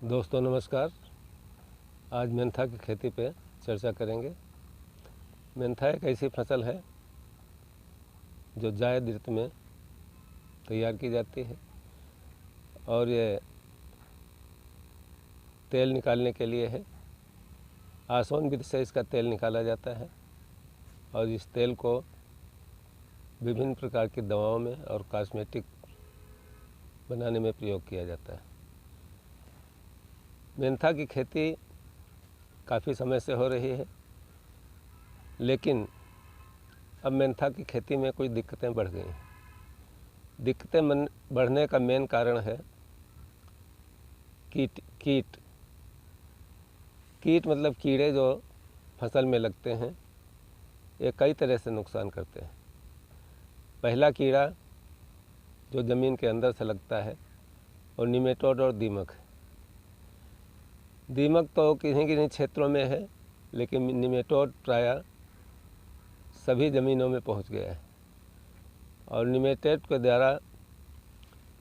दोस्तों नमस्कार। आज मेंथा की खेती पे चर्चा करेंगे। मेंथा एक ऐसी फसल है जो जायद ऋतु में तैयार की जाती है और ये तेल निकालने के लिए है। आसवन विधि से इसका तेल निकाला जाता है और इस तेल को विभिन्न प्रकार की दवाओं में और कॉस्मेटिक बनाने में प्रयोग किया जाता है। मेंथा की खेती काफ़ी समय से हो रही है, लेकिन अब मेंथा की खेती में कुछ दिक्कतें बढ़ गई हैं। दिक्कतें बढ़ने का मेन कारण है कीट मतलब कीड़े जो फसल में लगते हैं, ये कई तरह से नुकसान करते हैं। पहला कीड़ा जो ज़मीन के अंदर से लगता है और निमेटोड और दीमक है। दीमक तो किन्हीं किन्हीं क्षेत्रों में है, लेकिन निमेटोड प्रायः सभी ज़मीनों में पहुंच गया है और निमेटोड के द्वारा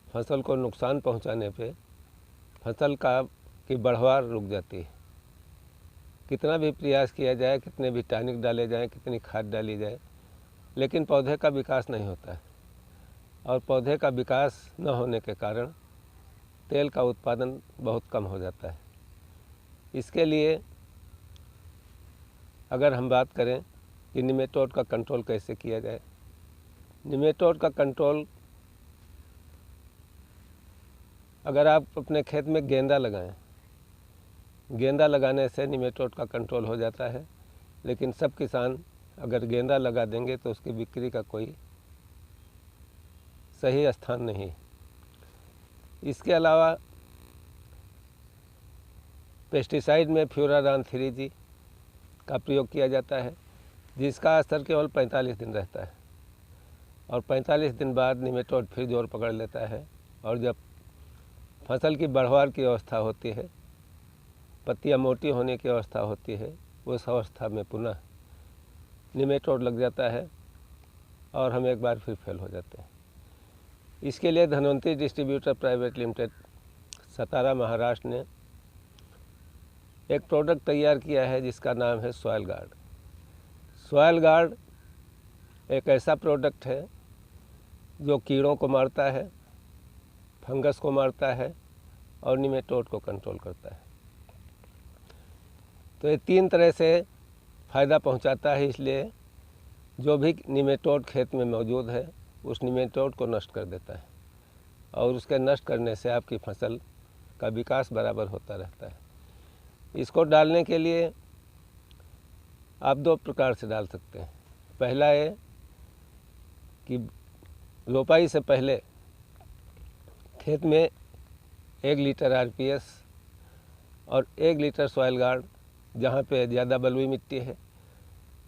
फसल को नुकसान पहुंचाने पे फसल की बढ़वार रुक जाती है। कितना भी प्रयास किया जाए, कितने भी टॉनिक डाले जाएं, कितनी खाद डाली जाए, लेकिन पौधे का विकास नहीं होता है और पौधे का विकास न होने के कारण तेल का उत्पादन बहुत कम हो जाता है। इसके लिए अगर हम बात करें कि निमेटोड का कंट्रोल कैसे किया जाए, निमेटोड का कंट्रोल अगर आप अपने खेत में गेंदा लगाएं, गेंदा लगाने से निमेटोड का कंट्रोल हो जाता है। लेकिन सब किसान अगर गेंदा लगा देंगे तो उसकी बिक्री का कोई सही स्थान नहीं। इसके अलावा पेस्टिसाइड में फ्यूराडान 3G का प्रयोग किया जाता है, जिसका असर केवल 45 दिन रहता है और 45 दिन बाद निमेटोड फिर जोर पकड़ लेता है और जब फसल की बढ़वार की अवस्था होती है, पत्तियां मोटी होने की अवस्था होती है, उस अवस्था में पुनः निमेटोड लग जाता है और हम एक बार फिर फेल हो जाते हैं। इसके लिए धन्वंतरी डिस्ट्रीब्यूटर प्राइवेट लिमिटेड सतारा महाराष्ट्र ने एक प्रोडक्ट तैयार किया है जिसका नाम है सॉइल गार्ड। सॉइल गार्ड एक ऐसा प्रोडक्ट है जो कीड़ों को मारता है, फंगस को मारता है और निमेटोड को कंट्रोल करता है। तो ये तीन तरह से फ़ायदा पहुंचाता है। इसलिए जो भी निमेटोड खेत में मौजूद है उस निमेटोड को नष्ट कर देता है और उसके नष्ट करने से आपकी फसल का विकास बराबर होता रहता है। इसको डालने के लिए आप दो प्रकार से डाल सकते हैं। पहला है कि रोपाई से पहले खेत में 1 लीटर RPS और 1 लीटर सॉइल गार्ड, जहाँ पे ज़्यादा बलुई मिट्टी है,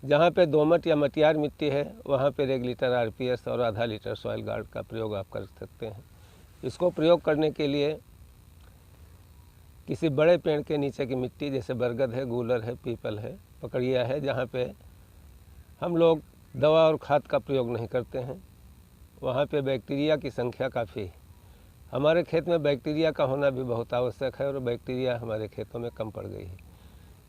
जहाँ पे दोमट या मटियार मिट्टी है वहाँ पर 1 लीटर RPS और आधा लीटर सॉइल गार्ड का प्रयोग आप कर सकते हैं। इसको प्रयोग करने के लिए किसी बड़े पेड़ के नीचे की मिट्टी, जैसे बरगद है, गूलर है, पीपल है, पकड़िया है, जहाँ पे हम लोग दवा और खाद का प्रयोग नहीं करते हैं, वहाँ पे बैक्टीरिया की संख्या काफ़ी है। हमारे खेत में बैक्टीरिया का होना भी बहुत आवश्यक है और बैक्टीरिया हमारे खेतों में कम पड़ गई है।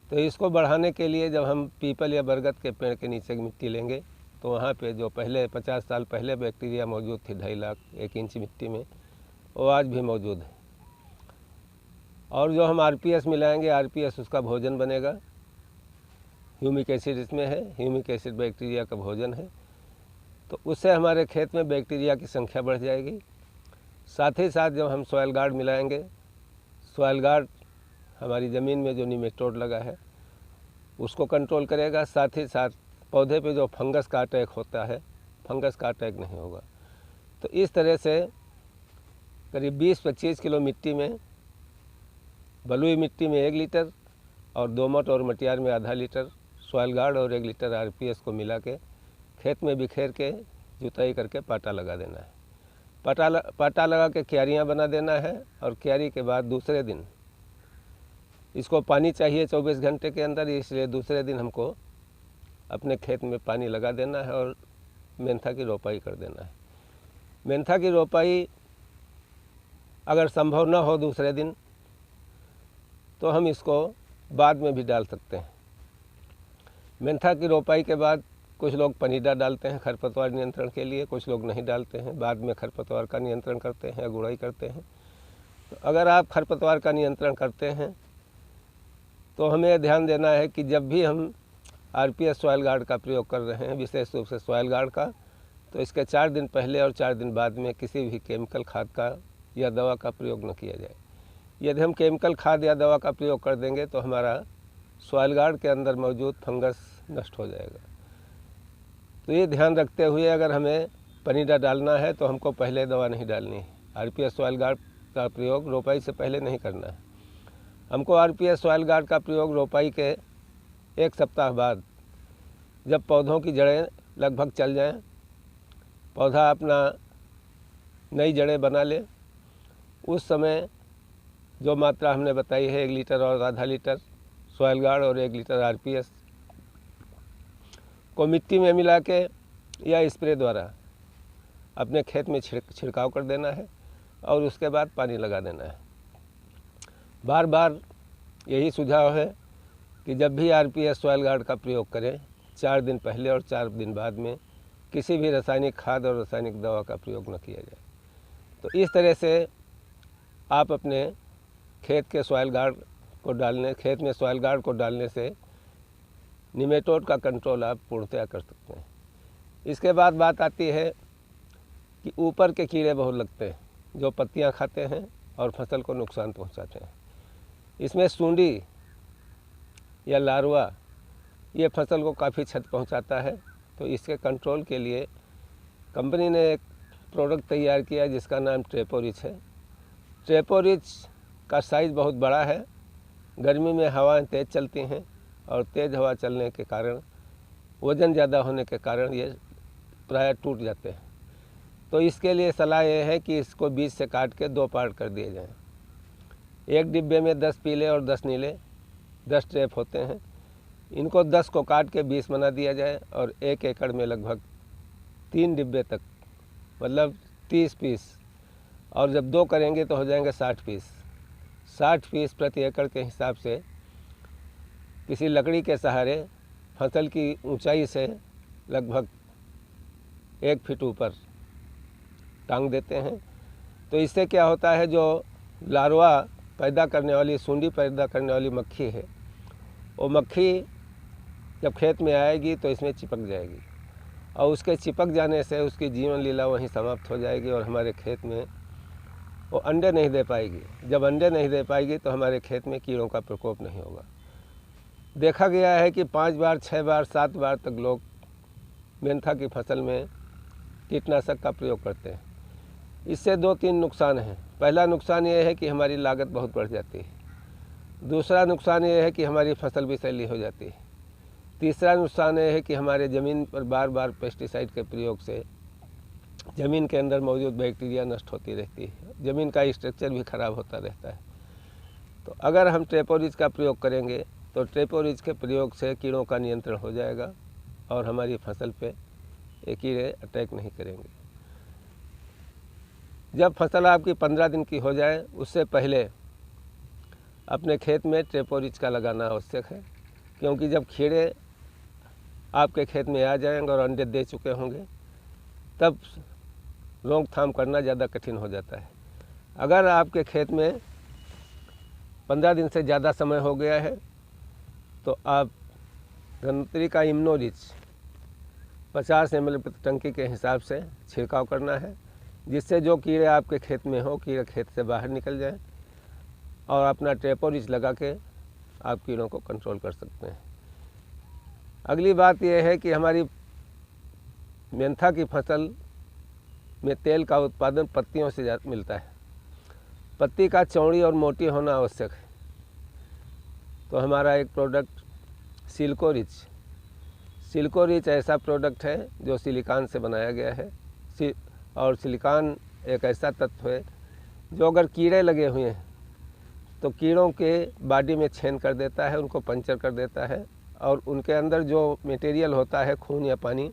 तो इसको बढ़ाने के लिए जब हम पीपल या बरगद के पेड़ के नीचे की मिट्टी लेंगे तो वहाँ पे जो पहले 50 साल पहले बैक्टीरिया मौजूद थी 2.5 लाख 1 इंच मिट्टी में, वो आज भी मौजूद है। और जो हम RPS मिलाएंगे, RPS उसका भोजन बनेगा। ह्यूमिक एसिड इसमें है, ह्यूमिक एसिड बैक्टीरिया का भोजन है, तो उससे हमारे खेत में बैक्टीरिया की संख्या बढ़ जाएगी। साथ ही साथ जब हम सॉइल गार्ड मिलाएंगे, सॉइल गार्ड हमारी ज़मीन में जो निमेटोड लगा है उसको कंट्रोल करेगा। साथ ही साथ पौधे पे जो फंगस का अटैक होता है, फंगस का अटैक नहीं होगा। तो इस तरह से करीब 20-25 किलो मिट्टी में, बलुई मिट्टी में 1 लीटर और दोमट और मटियार में आधा लीटर सॉइल गार्ड और 1 लीटर RPS को मिला के खेत में बिखेर के जुताई करके पाटा लगा देना है। पाटा लगा के क्यारियाँ बना देना है और क्यारी के बाद दूसरे दिन इसको पानी चाहिए 24 घंटे के अंदर, इसलिए दूसरे दिन हमको अपने खेत में पानी लगा देना है और मेंथा की रोपाई कर देना है। मेंथा की रोपाई अगर संभव न हो दूसरे दिन तो हम इसको बाद में भी डाल सकते हैं। मेंथा की रोपाई के बाद कुछ लोग पनीडा डालते हैं खरपतवार नियंत्रण के लिए, कुछ लोग नहीं डालते हैं, बाद में खरपतवार का नियंत्रण करते हैं या गुड़ाई करते हैं। तो अगर आप खरपतवार का नियंत्रण करते हैं तो हमें ध्यान देना है कि जब भी हम आरपीएस सॉइल गार्ड का प्रयोग कर रहे हैं, विशेष रूप से सॉइल गार्ड का, तो इसके 4 दिन पहले और 4 दिन बाद में किसी भी केमिकल खाद का या दवा का प्रयोग न किया जाए। यदि हम केमिकल खाद या दवा का प्रयोग कर देंगे तो हमारा सॉइल गार्ड के अंदर मौजूद फंगस नष्ट हो जाएगा। तो ये ध्यान रखते हुए अगर हमें पनीडा डालना है तो हमको पहले दवा नहीं डालनी है। आरपीएस सॉइल गार्ड का प्रयोग रोपाई से पहले नहीं करना है। हमको आरपीएस सॉइल गार्ड का प्रयोग रोपाई के 1 सप्ताह बाद, जब पौधों की जड़ें लगभग चल जाएं, पौधा अपना नई जड़ें बना ले, उस समय जो मात्रा हमने बताई है 1 लीटर और आधा लीटर सॉइल गार्ड और 1 लीटर आरपीएस को मिट्टी में मिला के या स्प्रे द्वारा अपने खेत में छिड़काव कर देना है और उसके बाद पानी लगा देना है। बार बार यही सुझाव है कि जब भी आरपीएस सॉइल गार्ड का प्रयोग करें 4 दिन पहले और 4 दिन बाद में किसी भी रासायनिक खाद और रासायनिक दवा का प्रयोग न किया जाए। तो इस तरह से आप अपने खेत में सॉइल गार्ड को डालने से निमेटोड का कंट्रोल आप पूर्णतया कर सकते हैं। इसके बाद बात आती है कि ऊपर के कीड़े बहुत लगते हैं जो पत्तियां खाते हैं और फसल को नुकसान पहुंचाते हैं। इसमें सूंडी या लार्वा ये फसल को काफ़ी क्षति पहुंचाता है। तो इसके कंट्रोल के लिए कंपनी ने एक प्रोडक्ट तैयार किया जिसका नाम ट्रेपोरिच है। ट्रेपोरिच का साइज़ बहुत बड़ा है। गर्मी में हवाएं तेज़ चलती हैं और तेज़ हवा चलने के कारण, वज़न ज़्यादा होने के कारण ये प्रायः टूट जाते हैं। तो इसके लिए सलाह ये है कि इसको बीच से काट के 2 पार्ट कर दिए जाएं। एक डिब्बे में 10 पीले और 10 नीले 10 ट्रैप होते हैं। इनको 10 को काट के 20 बना दिया जाए और 1 एकड़ में लगभग 3 डिब्बे तक, मतलब 30 पीस, और जब 2 करेंगे तो हो जाएंगे 60 पीस। 60 पीस प्रति एकड़ के हिसाब से किसी लकड़ी के सहारे फसल की ऊंचाई से लगभग 1 फीट ऊपर टांग देते हैं। तो इससे क्या होता है, जो लार्वा पैदा करने वाली, सूंडी पैदा करने वाली मक्खी है, वो मक्खी जब खेत में आएगी तो इसमें चिपक जाएगी और उसके चिपक जाने से उसकी जीवन लीला वहीं समाप्त हो जाएगी और हमारे खेत में वो अंडे नहीं दे पाएगी। जब अंडे नहीं दे पाएगी तो हमारे खेत में कीड़ों का प्रकोप नहीं होगा। देखा गया है कि 5 बार, 6 बार, 7 बार तक लोग मेंथा की फसल में कीटनाशक का प्रयोग करते हैं। इससे 2-3 नुकसान हैं। पहला नुकसान ये है कि हमारी लागत बहुत बढ़ जाती है। दूसरा नुकसान ये है कि हमारी फसल विषैली हो जाती है। तीसरा नुकसान ये है कि हमारे ज़मीन पर बार बार पेस्टिसाइड के प्रयोग से ज़मीन के अंदर मौजूद बैक्टीरिया नष्ट होती रहती है, ज़मीन का स्ट्रक्चर भी खराब होता रहता है। तो अगर हम ट्रेपोरिच का प्रयोग करेंगे तो ट्रेपोरिच के प्रयोग से कीड़ों का नियंत्रण हो जाएगा और हमारी फसल पे ये कीड़े अटैक नहीं करेंगे। जब फसल आपकी 15 दिन की हो जाए उससे पहले अपने खेत में ट्रेपोरिच का लगाना आवश्यक है, क्योंकि जब कीड़े आपके खेत में आ जाएंगे और अंडे दे चुके होंगे तब रोकथाम करना ज़्यादा कठिन हो जाता है। अगर आपके खेत में 15 दिन से ज़्यादा समय हो गया है तो आप धनवंतरी का इम्नोरिच 50 ml प्रति टंकी के हिसाब से छिड़काव करना है, जिससे जो कीड़े आपके खेत में हो कीड़े खेत से बाहर निकल जाएं और अपना ट्रेपोरिच लगा के आप कीड़ों को कंट्रोल कर सकते हैं। अगली बात यह है कि हमारी मेंथा की फसल में तेल का उत्पादन पत्तियों से ज़्यादा मिलता है। पत्ती का चौड़ी और मोटी होना आवश्यक है। तो हमारा एक प्रोडक्ट सिल्कोरिच ऐसा प्रोडक्ट है जो सिलिकॉन से बनाया गया है। और सिलिकॉन एक ऐसा तत्व है जो अगर कीड़े लगे हुए हैं तो कीड़ों के बॉडी में छेद कर देता है, उनको पंचर कर देता है और उनके अंदर जो मटेरियल होता है, खून या पानी,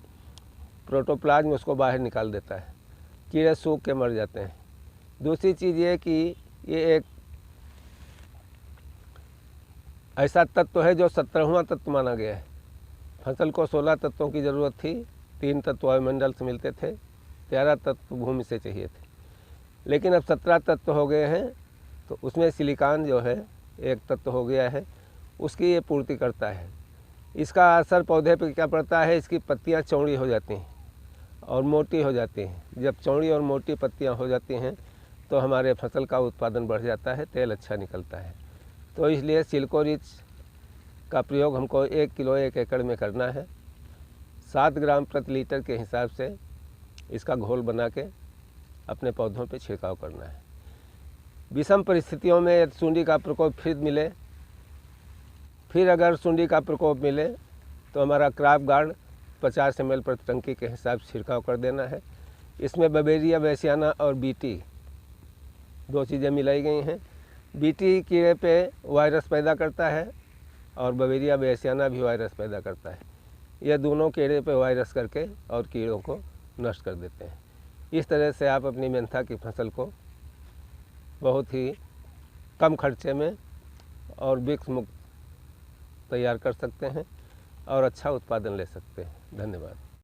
प्रोटोप्लाज्म, उसको बाहर निकाल देता है। कीड़े सूख के मर जाते हैं। दूसरी चीज़ ये कि ये एक ऐसा तत्व है जो 17वां तत्व माना गया है। फसल को 16 तत्वों की ज़रूरत थी, 3 तत्व वायुमंडल से मिलते थे, 11 तत्व भूमि से चाहिए थे, लेकिन अब 17 तत्व हो गए हैं। तो उसमें सिलिकॉन जो है एक तत्व हो गया है, उसकी ये पूर्ति करता है। इसका असर पौधे पर क्या पड़ता है, इसकी पत्तियां चौड़ी हो जाती हैं और मोटी हो जाती हैं। जब चौड़ी और मोटी पत्तियां हो जाती हैं तो हमारे फसल का उत्पादन बढ़ जाता है, तेल अच्छा निकलता है। तो इसलिए सिल्कोरिच का प्रयोग हमको 1 किलो 1 एकड़ में करना है। 7 ग्राम प्रति लीटर के हिसाब से इसका घोल बना के अपने पौधों पे छिड़काव करना है। विषम परिस्थितियों में यदि सुंडी का प्रकोप फिर अगर सुंडी का प्रकोप मिले तो हमारा क्रॉप गार्ड 50 ml प्रति टंकी के हिसाब से छिड़काव कर देना है। इसमें बवेरिया बैसियाना और बीटी 2 चीज़ें मिलाई गई हैं। बीटी कीड़े पे वायरस पैदा करता है और बवेरिया बैसियाना भी वायरस पैदा करता है। यह दोनों कीड़े पे वायरस करके और कीड़ों को नष्ट कर देते हैं। इस तरह से आप अपनी मेंथा की फसल को बहुत ही कम खर्चे में और विष मुक्त तैयार कर सकते हैं और अच्छा उत्पादन ले सकते हैं। धन्यवाद।